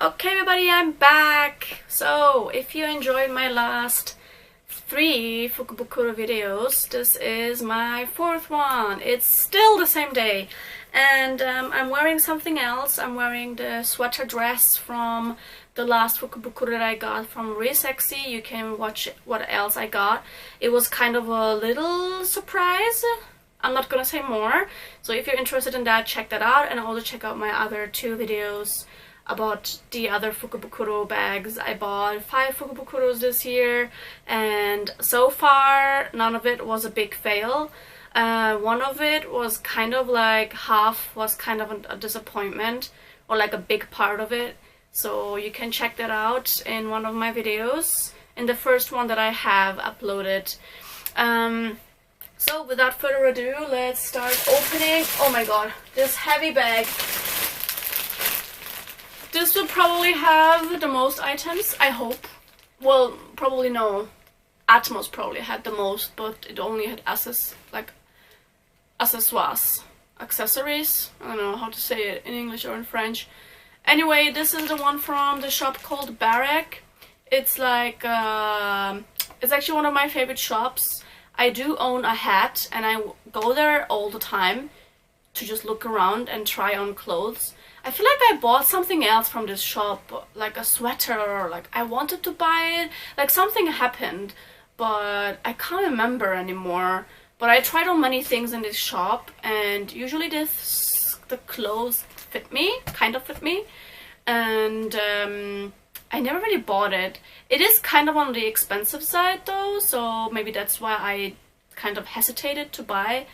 Okay everybody, I'm back! So, if you enjoyed my last 3 Fukubukuro videos, this is my 4th one. It's still the same day. And I'm wearing something else. I'm wearing the sweater dress from the last Fukubukuro that I got from Really Sexy. You can watch what else I got. It was kind of a little surprise. I'm not gonna say more. So if you're interested in that, check that out. And also check out my other 2 videos about the other Fukubukuro bags. I bought 5 Fukubukuros this year, and so far none of it was a big fail. One of it was kind of like half was kind of a disappointment, or like a big part of it. So you can check that out in one of my videos, in the first one that I have uploaded. So without further ado, let's start opening. Oh my god, this heavy bag. This will probably have the most items, I hope. Well, probably no. Atmos probably had the most, but it only had accessoires. Accessories? I don't know how to say it in English or in French. Anyway, this is the one from the shop called Barrack. It's like, it's actually one of my favorite shops. I do own a hat, and I go there all the time to just look around and try on clothes. I feel like I bought something else from this shop, like a sweater, or like I wanted to buy it, like something happened, but I can't remember anymore. But I tried on many things in this shop, and usually the clothes fit me, kind of fit me, and I never really bought it. It is kind of on the expensive side though, so maybe that's why I kind of hesitated to buy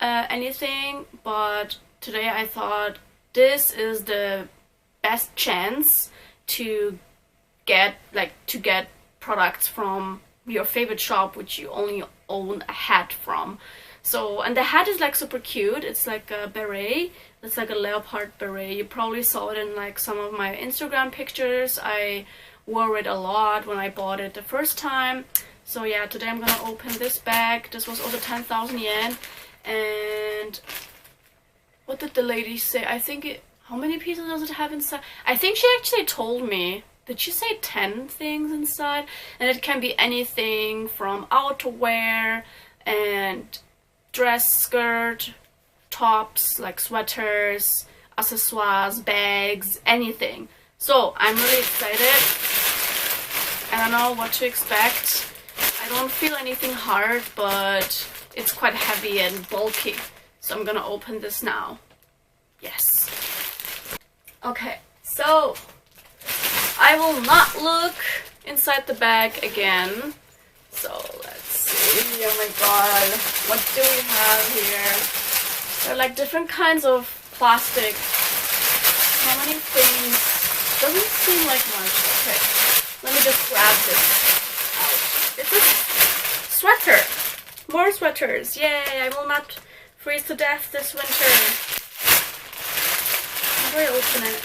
anything. But today I thought, this is the best chance to get products from your favorite shop, which you only own a hat from. So, and the hat is like super cute. It's like a beret. It's like a leopard beret. You probably saw it in like some of my Instagram pictures. I wore it a lot when I bought it the first time. So yeah, today I'm gonna open this bag. This was also 10,000 yen. And what did the lady say? I think how many pieces does it have inside? I think she actually told me. Did she say 10 things inside? And it can be anything from outerwear and dress, skirt, tops, like sweaters, accessoires, bags, anything. So I'm really excited. I don't know what to expect. I don't feel anything hard, but it's quite heavy and bulky. So I'm gonna open this now. Yes. Okay, so I will not look inside the bag again. So let's see. Oh my god, what do we have here? There are like different kinds of plastic. How many things? Doesn't seem like much. Okay, let me just grab this out. It's a sweater. More sweaters. Yay, I will not freeze to death this winter. How do I open it?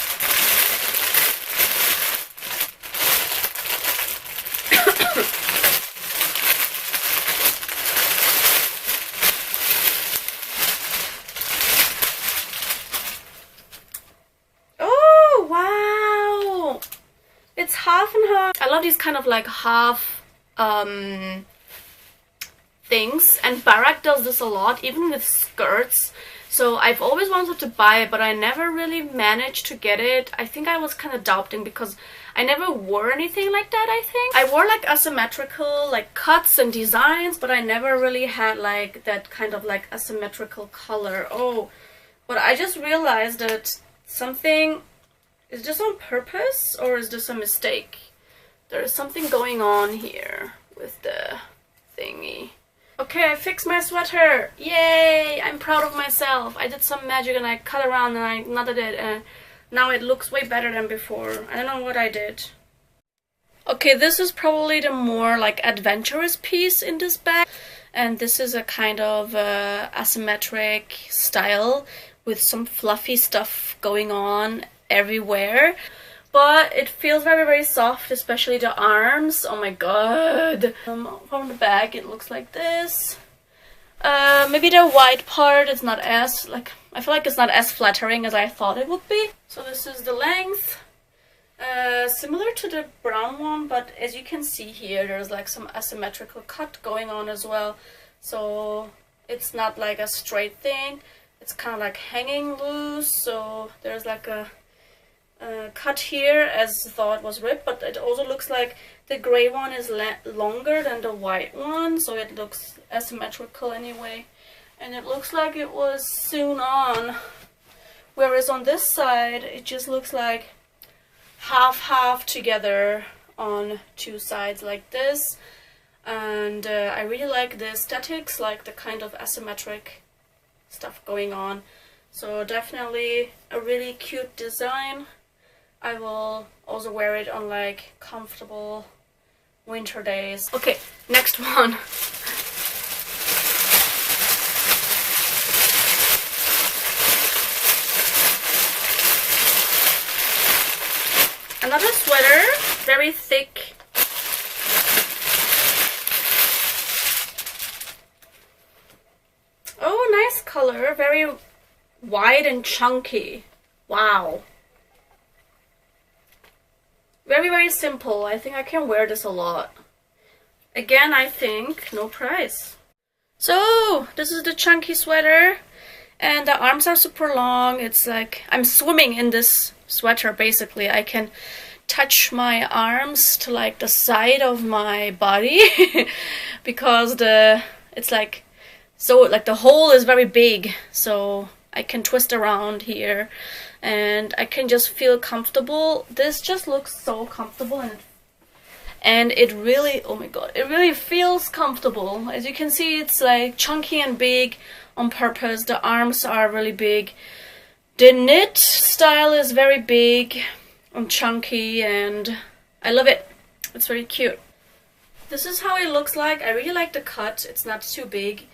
Oh, wow! It's half and half. I love these kind of like half things, and Barrack does this a lot, even with skirts. So I've always wanted to buy it, but I never really managed to get it. I think I was kind of doubting because I never wore anything like that, I think. I wore like asymmetrical like cuts and designs, but I never really had like that kind of like asymmetrical color. Oh, but I just realized that something, is this on purpose or is this a mistake? There is something going on here with the thingy. Okay, I fixed my sweater! Yay! I'm proud of myself. I did some magic and I cut around and I knotted it, and now it looks way better than before. I don't know what I did. Okay, this is probably the more like adventurous piece in this bag. And this is a kind of asymmetric style with some fluffy stuff going on everywhere. But it feels very, very soft, especially the arms. Oh my god. From the back it looks like this. Maybe the white part is not as, like, I feel like it's not as flattering as I thought it would be. So this is the length. similar to the brown one, but as you can see here, there's like some asymmetrical cut going on as well. So it's not like a straight thing. It's kind of like hanging loose. So there's like a cut here as though it was ripped, but it also looks like the gray one is longer than the white one, so it looks asymmetrical anyway. And it looks like it was sewn on, whereas on this side it just looks like half together on two sides like this. And I really like the aesthetics, like the kind of asymmetric stuff going on. So definitely a really cute design. I will also wear it on like comfortable winter days. Okay, next one. Another sweater, very thick. Oh, nice color, very wide and chunky. Wow. Very simple. I think I can wear this a lot. Again, I think no price. So this is the chunky sweater, and the arms are super long. It's like I'm swimming in this sweater basically. I can touch my arms to like the side of my body because it's like so like the hole is very big, so I can twist around here and I can just feel comfortable. This just looks so comfortable, and it really, oh my god, it really feels comfortable. As you can see, it's like chunky and big on purpose. The arms are really big. The knit style is very big and chunky, and I love it. It's very cute. This is how it looks like. I really like the cut. It's not too big.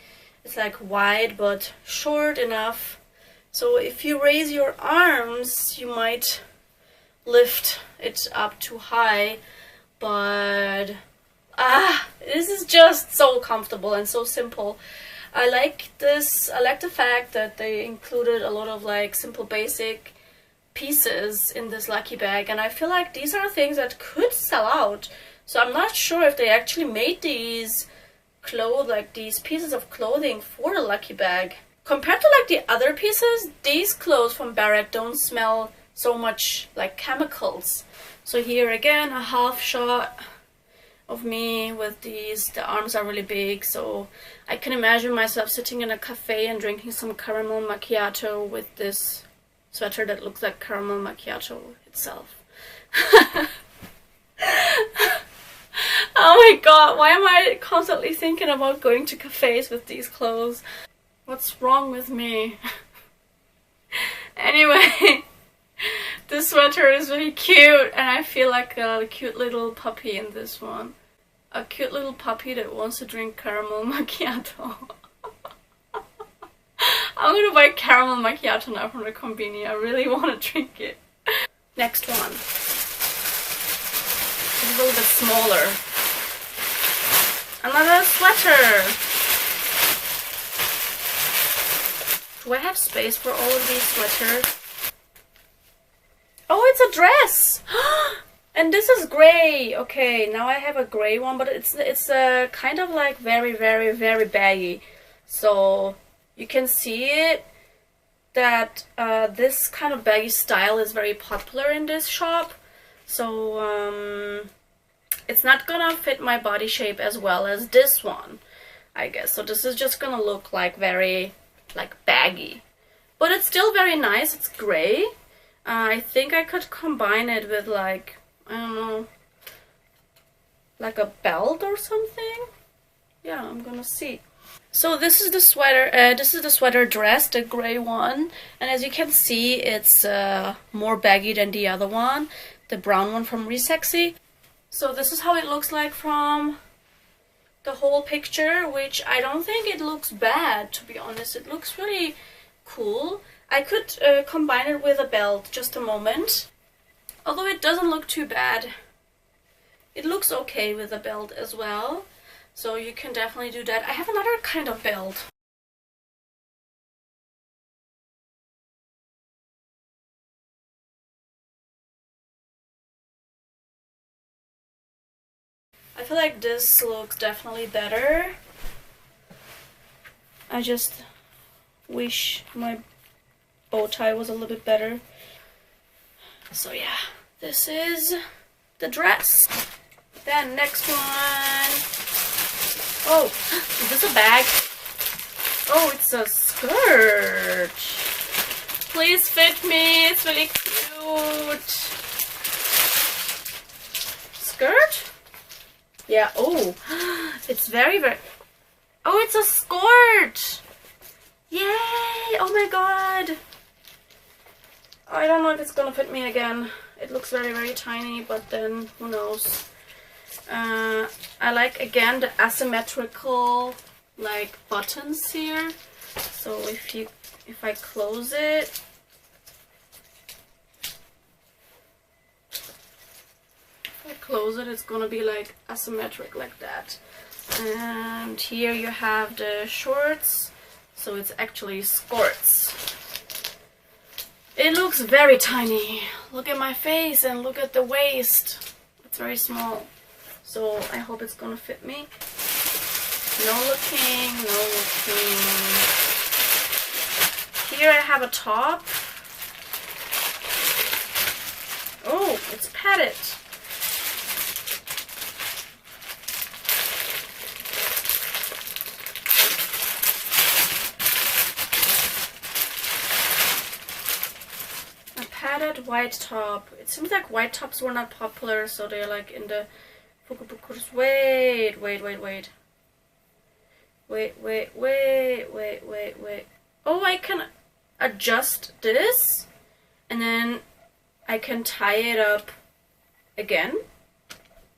It's like wide but short enough. So if you raise your arms, you might lift it up too high. But this is just so comfortable and so simple. I like this. I like the fact that they included a lot of like simple basic pieces in this lucky bag, and I feel like these are things that could sell out. So I'm not sure if they actually made these these pieces of clothing for the lucky bag. Compared to like the other pieces, these clothes from Barrack don't smell so much like chemicals. So here again, a half shot of me with these. The arms are really big, so I can imagine myself sitting in a cafe and drinking some caramel macchiato with this sweater that looks like caramel macchiato itself. Oh my god, why am I constantly thinking about going to cafes with these clothes? What's wrong with me? Anyway, this sweater is really cute, and I feel like a cute little puppy in this one. A cute little puppy that wants to drink caramel macchiato. I'm gonna buy caramel macchiato now from the Konbini. I really want to drink it. Next one. It's a little bit smaller. Another sweater. Do I have space for all of these sweaters? Oh, it's a dress! And this is gray. Okay, now I have a gray one, but it's kind of like very baggy. So you can see it that this kind of baggy style is very popular in this shop. So it's not gonna fit my body shape as well as this one, I guess. So this is just gonna look like very like baggy, but it's still very nice. It's gray. I think I could combine it with like, I don't know, like a belt or something. Yeah, I'm gonna see. So this is the sweater. This is the sweater dress, the gray one, and as you can see, it's more baggy than the other one, the brown one from Resexy. So this is how it looks like from the whole picture, which I don't think it looks bad, to be honest. It looks really cool. I could combine it with a belt, just a moment. Although it doesn't look too bad. It looks okay with a belt as well. So you can definitely do that. I have another kind of belt. I feel like this looks definitely better. I just wish my bow tie was a little bit better. So yeah, this is the dress. Then next one. Oh, is this a bag? Oh, it's a skirt. Please fit me. It's really cute. Skirt? Yeah. Oh, it's very, very. Oh, it's a skirt. Yay! Oh my god. I don't know if it's gonna fit me again. It looks very, very tiny, but then who knows. I like, again, the asymmetrical like buttons here. So if I close it, it's gonna be like asymmetric like that. And here you have the shorts, so it's actually skirts. It looks very tiny. Look at my face and look at the waist. It's very small. So I hope it's gonna fit me. No looking, no looking. Here I have a top. Oh, it's padded. A padded white top. It seems like white tops were not popular, so they're like in the Fukubukus. Wait. Oh, I can adjust this and then I can tie it up again,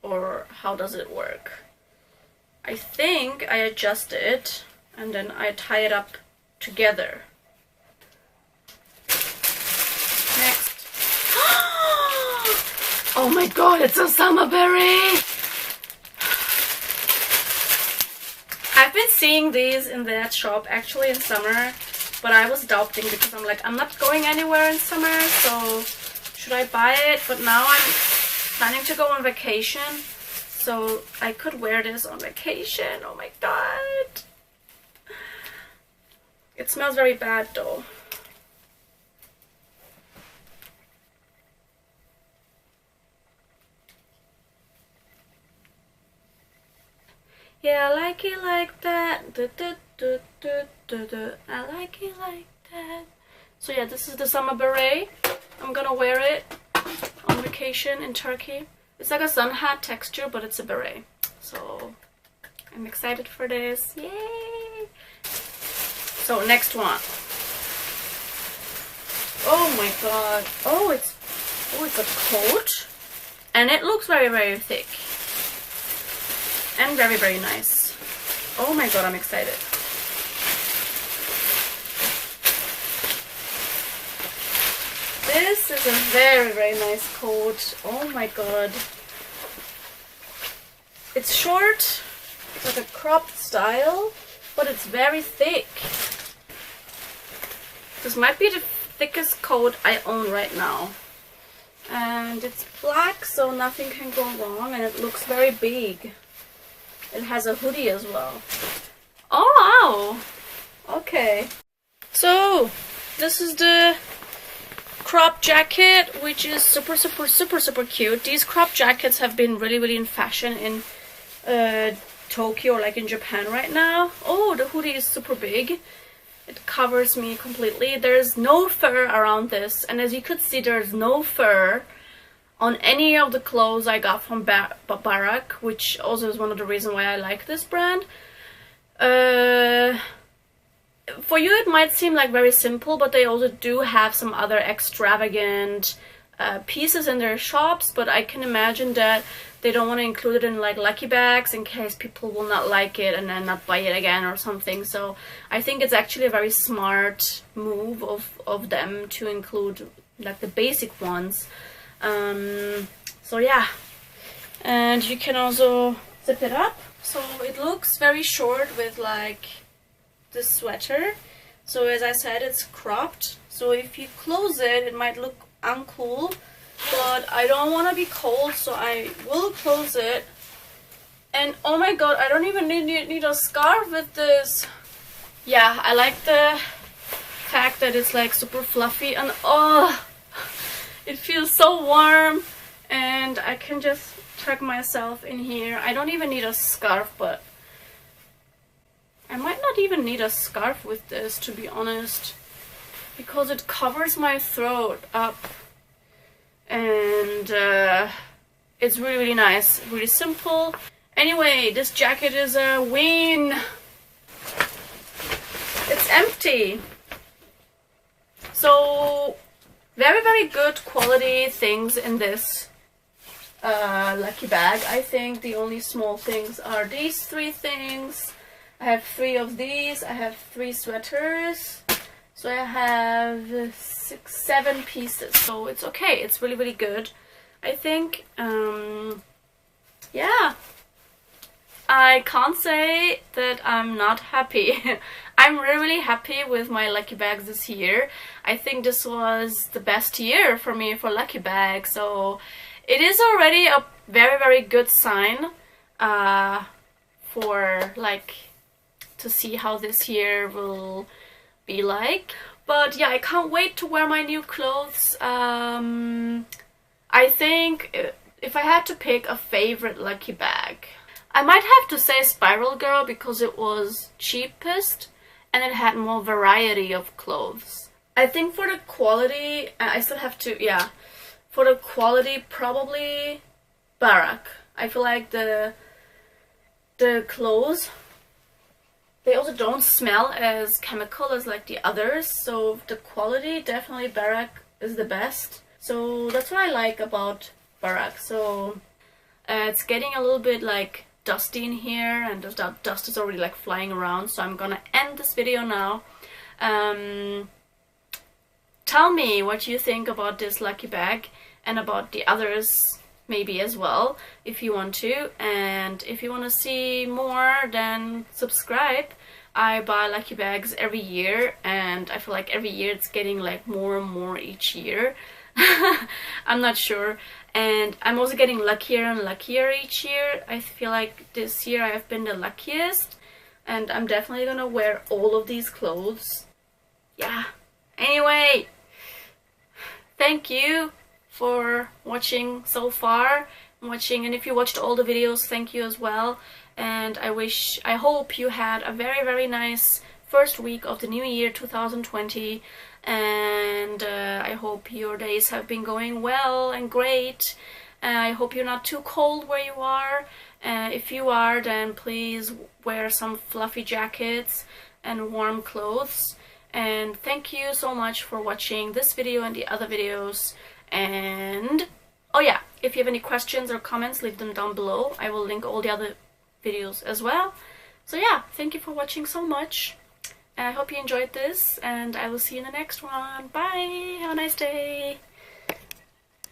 or how does it work? I think I adjust it and then I tie it up together. Next. Oh my god, it's a summer berry! I've been seeing these in that shop actually in summer, but I was doubting because I'm like, I'm not going anywhere in summer, so should I buy it? But now I'm planning to go on vacation, so I could wear this on vacation. Oh my god. It smells very bad though. Yeah, I like it like that. I like it like that. So yeah, this is the summer beret. I'm gonna wear it on vacation in Turkey. It's like a sun hat texture, but it's a beret. So I'm excited for this. Yay! So next one. Oh my god. Oh, it's a coat. And it looks very, very thick. And very, very nice. Oh my god, I'm excited. This is a very, very nice coat. Oh my god. It's short. It's like a cropped style, but it's very thick. This might be the thickest coat I own right now. And it's black, so nothing can go wrong, and it looks very big. It has a hoodie as well. Oh wow! Okay. So, this is the crop jacket, which is super, super, super, super cute. These crop jackets have been really, really in fashion in Tokyo, or like in Japan right now. Oh, the hoodie is super big. It covers me completely. There's no fur around this, and as you could see, there's no fur on any of the clothes I got from Barak, which also is one of the reasons why I like this brand. For you it might seem like very simple, but they also do have some other extravagant pieces in their shops, but I can imagine that they don't want to include it in like lucky bags in case people will not like it and then not buy it again or something. So I think it's actually a very smart move of them to include like the basic ones. So yeah, and you can also zip it up, so it looks very short with like this sweater. So as I said, it's cropped, so if you close it, it might look uncool, but I don't want to be cold, so I will close it And oh my god, I don't even need a scarf with this. Yeah, I like the fact that it's like super fluffy and oh, it feels so warm, and I can just tuck myself in here. I don't even need a scarf, but I might not even need a scarf with this, to be honest, because it covers my throat up, and it's really, really nice, really simple. Anyway, this jacket is a win. It's empty. So, very, very good quality things in this lucky bag. I think the only small things are these 3 things. I have 3 of these. I have 3 sweaters. So I have 6, 7 pieces. So it's okay. It's really, really good, I think. Yeah. I can't say that I'm not happy. I'm really happy with my lucky bags this year. I think this was the best year for me for lucky bags. So it is already a very, very good sign for like to see how this year will be like. But yeah, I can't wait to wear my new clothes. I think if I had to pick a favorite lucky bag, I might have to say Spiral Girl because it was cheapest and it had more variety of clothes. I think for the quality, I still have to, yeah, for the quality probably Barak. I feel like the clothes, they also don't smell as chemical as like the others, so the quality, definitely Barak is the best. So that's what I like about Barak. So it's getting a little bit like dusty in here, and the dust is already like flying around, so I'm gonna end this video now. Tell me what you think about this lucky bag and about the others maybe as well if you want to, and if you want to see more then subscribe. I buy lucky bags every year, and I feel like every year it's getting like more and more each year. I'm not sure, and I'm also getting luckier and luckier each year. I feel like this year I have been the luckiest, and I'm definitely gonna wear all of these clothes. Yeah. Anyway, thank you for watching so far, and if you watched all the videos, thank you as well. And I hope you had a very, very nice first week of the new year 2020, and I hope your days have been going well and great. I hope you're not too cold where you are. If you are, then please wear some fluffy jackets and warm clothes. And thank you so much for watching this video and the other videos. And oh yeah, if you have any questions or comments, leave them down below. I will link all the other videos as well. So yeah, thank you for watching so much. I hope you enjoyed this, and I will see you in the next one. Bye! Have a nice day!